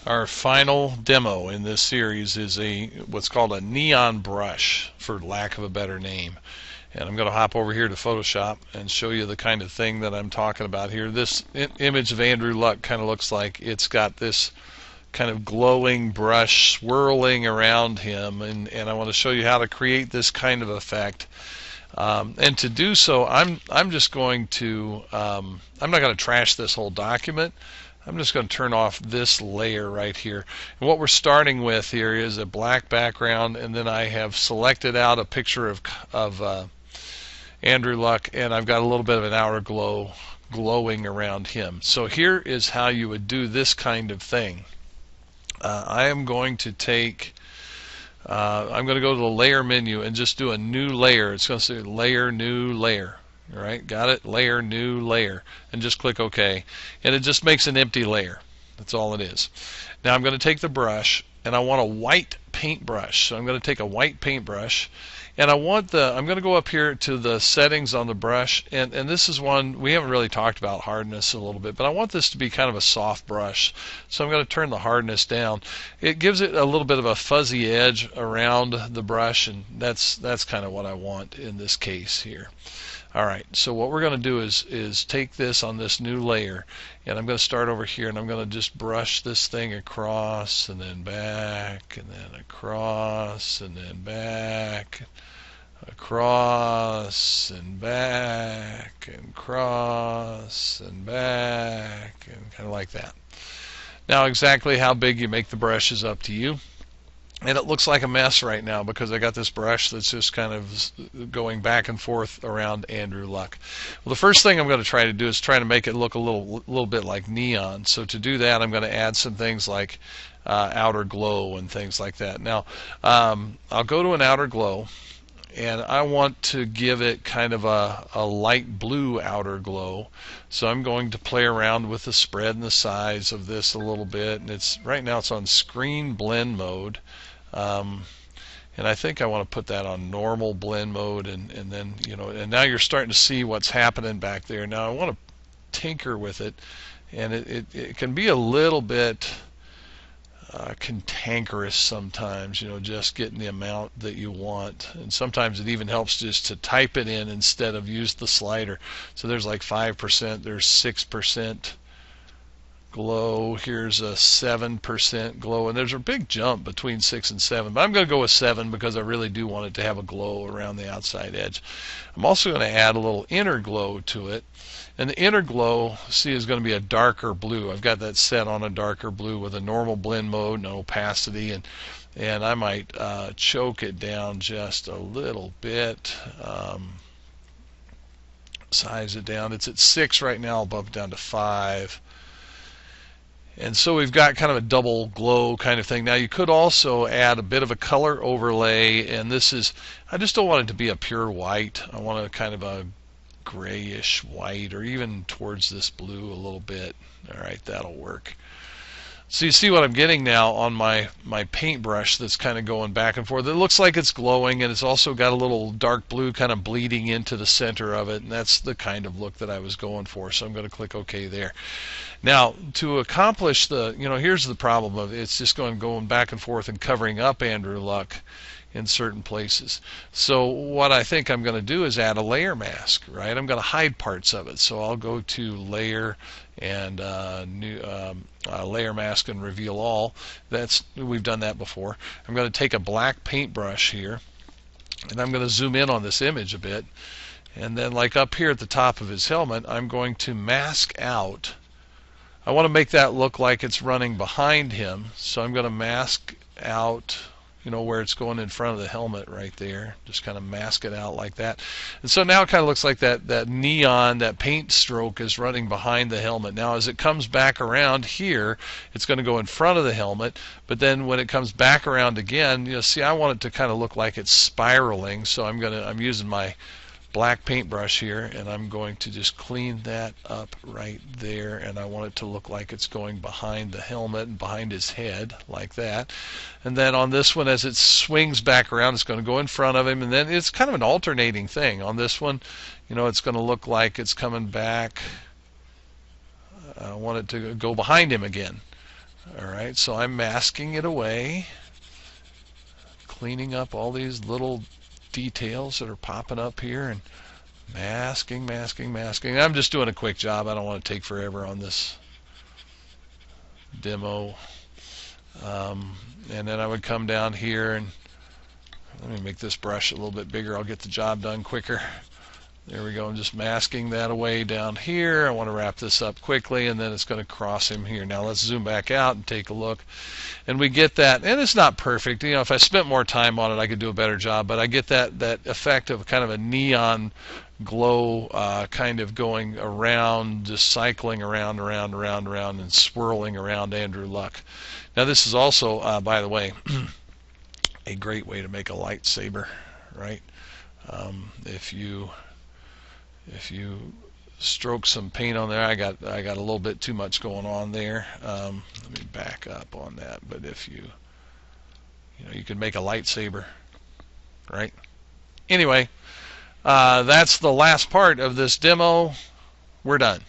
Our final demo in this series is what's called a neon brush, for lack of a better name. And I'm going to hop over here to Photoshop and show you the kind of thing that I'm talking about here. This image of Andrew Luck kind of looks like it's got this kind of glowing brush swirling around him, and I want to show you how to create this kind of effect. And to do so, I'm just going to I'm not going to trash this whole document. I'm just going to turn off this layer right here. And what we're starting with here is a black background, and then I have selected out a picture of Andrew Luck, and I've got a little bit of an outer glow glowing around him. So here is how you would do this kind of thing. I am going to take I'm going to go to the layer menu and just do a new layer. It's going to say layer, new layer. All right, got it? Layer, new layer, and just click OK, and it just makes an empty layer. That's all it is. Now I'm going to take the brush, and I want a white paintbrush. So I'm going to take a white paintbrush, and I'm going to go up here to the settings on the brush, and this is one we haven't really talked about, hardness, a little bit, but I want this to be kind of a soft brush. So I'm going to turn the hardness down. It gives it a little bit of a fuzzy edge around the brush, and that's kind of what I want in this case here. Alright, so what we're going to do is take this on this new layer, and I'm going to start over here, and I'm going to just brush this thing across and then back and then across and then back, across and back and cross and back, and kind of like that. Now exactly how big you make the brush is up to you. And it looks like a mess right now because I got this brush that's just kind of going back and forth around Andrew Luck. Well, the first thing I'm going to try to do is try to make it look a little bit like neon. So to do that, I'm going to add some things like outer glow and things like that. Now, I'll go to an outer glow, and I want to give it kind of a light blue outer glow. So I'm going to play around with the spread and the size of this a little bit. And right now it's on screen blend mode. And I think I want to put that on normal blend mode, and then, and now you're starting to see what's happening back there. Now I want to tinker with it, and it can be a little bit cantankerous sometimes, just getting the amount that you want. And sometimes it even helps just to type it in instead of use the slider. So there's like 5%, there's 6% glow, here's a 7% glow, and there's a big jump between 6 and 7, but I'm going to go with 7 because I really do want it to have a glow around the outside edge. I'm also going to add a little inner glow to it, and the inner glow, see, is going to be a darker blue. I've got that set on a darker blue with a normal blend mode, no opacity, and I might choke it down just a little bit, size it down. It's at 6 right now. I'll bump it down to 5. And so we've got kind of a double glow kind of thing. Now you could also add a bit of a color overlay, and this is, I just don't want it to be a pure white. I want a kind of a grayish white, or even towards this blue a little bit. Alright, that'll work. So you see what I'm getting now on my paintbrush that's kind of going back and forth. It looks like it's glowing, and it's also got a little dark blue kind of bleeding into the center of it, and that's the kind of look that I was going for. So I'm going to click OK there. Now, to accomplish here's the problem of it's just going back and forth and covering up Andrew Luck in certain places. So what I think I'm going to do is add a layer mask, right? I'm going to hide parts of it. So I'll go to Layer and Layer Mask and Reveal All. We've done that before. I'm going to take a black paintbrush here, and I'm going to zoom in on this image a bit. And then, like up here at the top of his helmet, I'm going to mask out. I want to make that look like it's running behind him, so I'm going to mask out, where it's going in front of the helmet right there. Just kind of mask it out like that. And so now it kind of looks like that neon, that paint stroke is running behind the helmet. Now as it comes back around here, it's going to go in front of the helmet, but then when it comes back around again, see, I want it to kind of look like it's spiraling, so I'm using my black paintbrush here, and I'm going to just clean that up right there, and I want it to look like it's going behind the helmet and behind his head like that. And then on this one, as it swings back around, it's going to go in front of him, and then it's kind of an alternating thing. On this one, it's going to look like it's coming back. I want it to go behind him again. Alright, so I'm masking it away, cleaning up all these little details that are popping up here, and masking, masking, masking. I'm just doing a quick job. I don't want to take forever on this demo. And then I would come down here and let me make this brush a little bit bigger. I'll get the job done quicker. There we go. I'm just masking that away down here. I want to wrap this up quickly, and then it's going to cross him here. Now let's zoom back out and take a look. And we get that, and it's not perfect. You know, if I spent more time on it, I could do a better job. But I get that effect of kind of a neon glow kind of going around, just cycling around, and swirling around Andrew Luck. Now this is also, by the way, a great way to make a lightsaber, right? If you stroke some paint on there, I got a little bit too much going on there. Let me back up on that. But if you can make a lightsaber, right? Anyway, that's the last part of this demo. We're done.